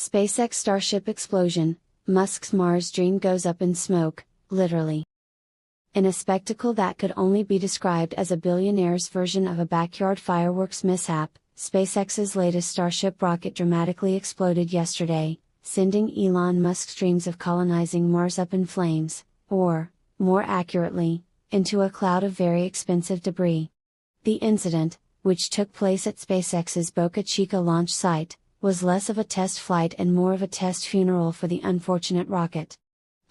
SpaceX Starship explosion, Musk's Mars dream goes up in smoke, literally. In a spectacle that could only be described as a billionaire's version of a backyard fireworks mishap, SpaceX's latest Starship rocket dramatically exploded yesterday, sending Elon Musk's dreams of colonizing Mars up in flames, or, more accurately, into a cloud of very expensive debris. The incident, which took place at SpaceX's Boca Chica launch site, was less of a test flight and more of a test funeral for the unfortunate rocket.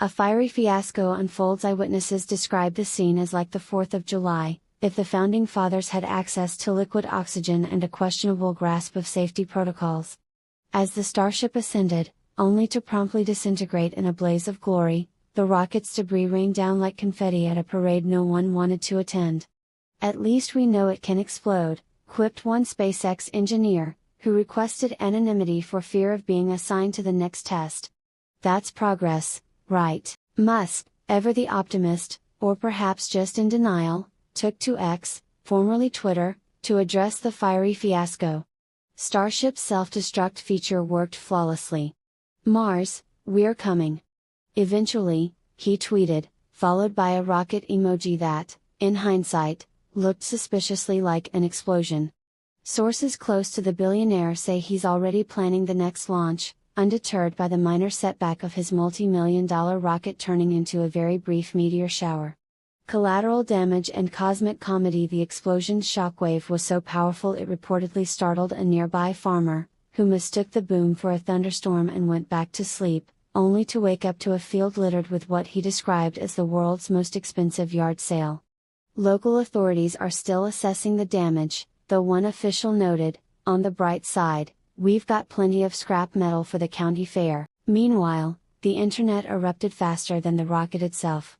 A fiery fiasco unfolds. Eyewitnesses describe the scene as like the 4th of July, if the founding fathers had access to liquid oxygen and a questionable grasp of safety protocols. As the Starship ascended, only to promptly disintegrate in a blaze of glory, the rocket's debris rained down like confetti at a parade no one wanted to attend. "At least we know it can explode," quipped one SpaceX engineer, who requested anonymity for fear of being assigned to the next test. "That's progress, right?" Musk, ever the optimist, or perhaps just in denial, took to X, formerly Twitter, to address the fiery fiasco. Starship's self-destruct feature worked flawlessly. "Mars, we're coming." Eventually, he tweeted, followed by a rocket emoji that, in hindsight, looked suspiciously like an explosion. Sources close to the billionaire say he's already planning the next launch, undeterred by the minor setback of his multi-million-dollar rocket turning into a very brief meteor shower. Collateral damage and cosmic comedy. The explosion's shockwave was so powerful it reportedly startled a nearby farmer, who mistook the boom for a thunderstorm and went back to sleep, only to wake up to a field littered with what he described as the world's most expensive yard sale. Local authorities are still assessing the damage, though one official noted, "On the bright side, we've got plenty of scrap metal for the county fair." Meanwhile, the internet erupted faster than the rocket itself.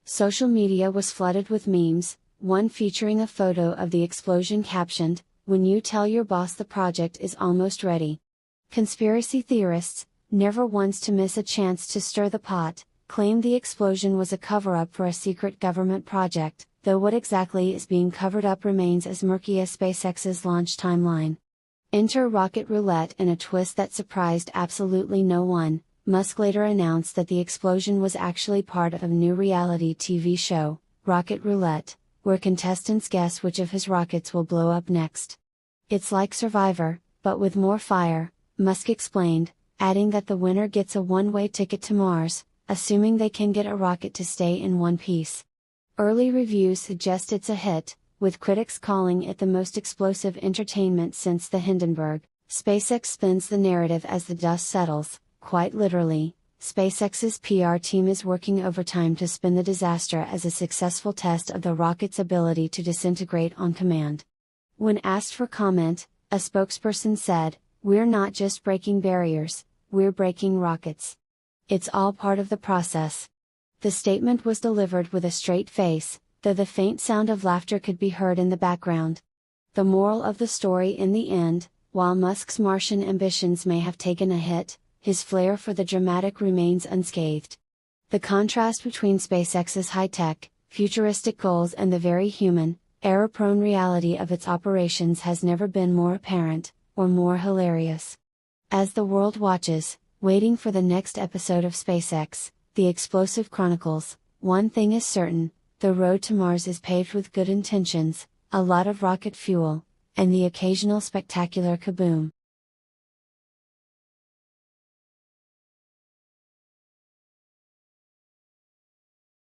Social media was flooded with memes, one featuring a photo of the explosion captioned, "When you tell your boss the project is almost ready." Conspiracy theorists, never ones to miss a chance to stir the pot, claim the explosion was a cover-up for a secret government project, though what exactly is being covered up remains as murky as SpaceX's launch timeline. Enter rocket roulette in a twist that surprised absolutely no one. Musk later announced that the explosion was actually part of a new reality TV show, Rocket Roulette, where contestants guess which of his rockets will blow up next. "It's like Survivor, but with more fire," Musk explained, adding that the winner gets a one-way ticket to Mars, assuming they can get a rocket to stay in one piece. Early reviews suggest it's a hit, with critics calling it the most explosive entertainment since the Hindenburg. SpaceX spins the narrative as the dust settles. Quite literally, SpaceX's PR team is working overtime to spin the disaster as a successful test of the rocket's ability to disintegrate on command. When asked for comment, a spokesperson said, "We're not just breaking barriers, we're breaking rockets. It's all part of the process." The statement was delivered with a straight face, though the faint sound of laughter could be heard in the background. The moral of the story in the end, while Musk's Martian ambitions may have taken a hit, his flair for the dramatic remains unscathed. The contrast between SpaceX's high-tech, futuristic goals and the very human, error-prone reality of its operations has never been more apparent, or more hilarious. As the world watches, waiting for the next episode of SpaceX, The Explosive Chronicles, one thing is certain: the road to Mars is paved with good intentions, a lot of rocket fuel, and the occasional spectacular kaboom.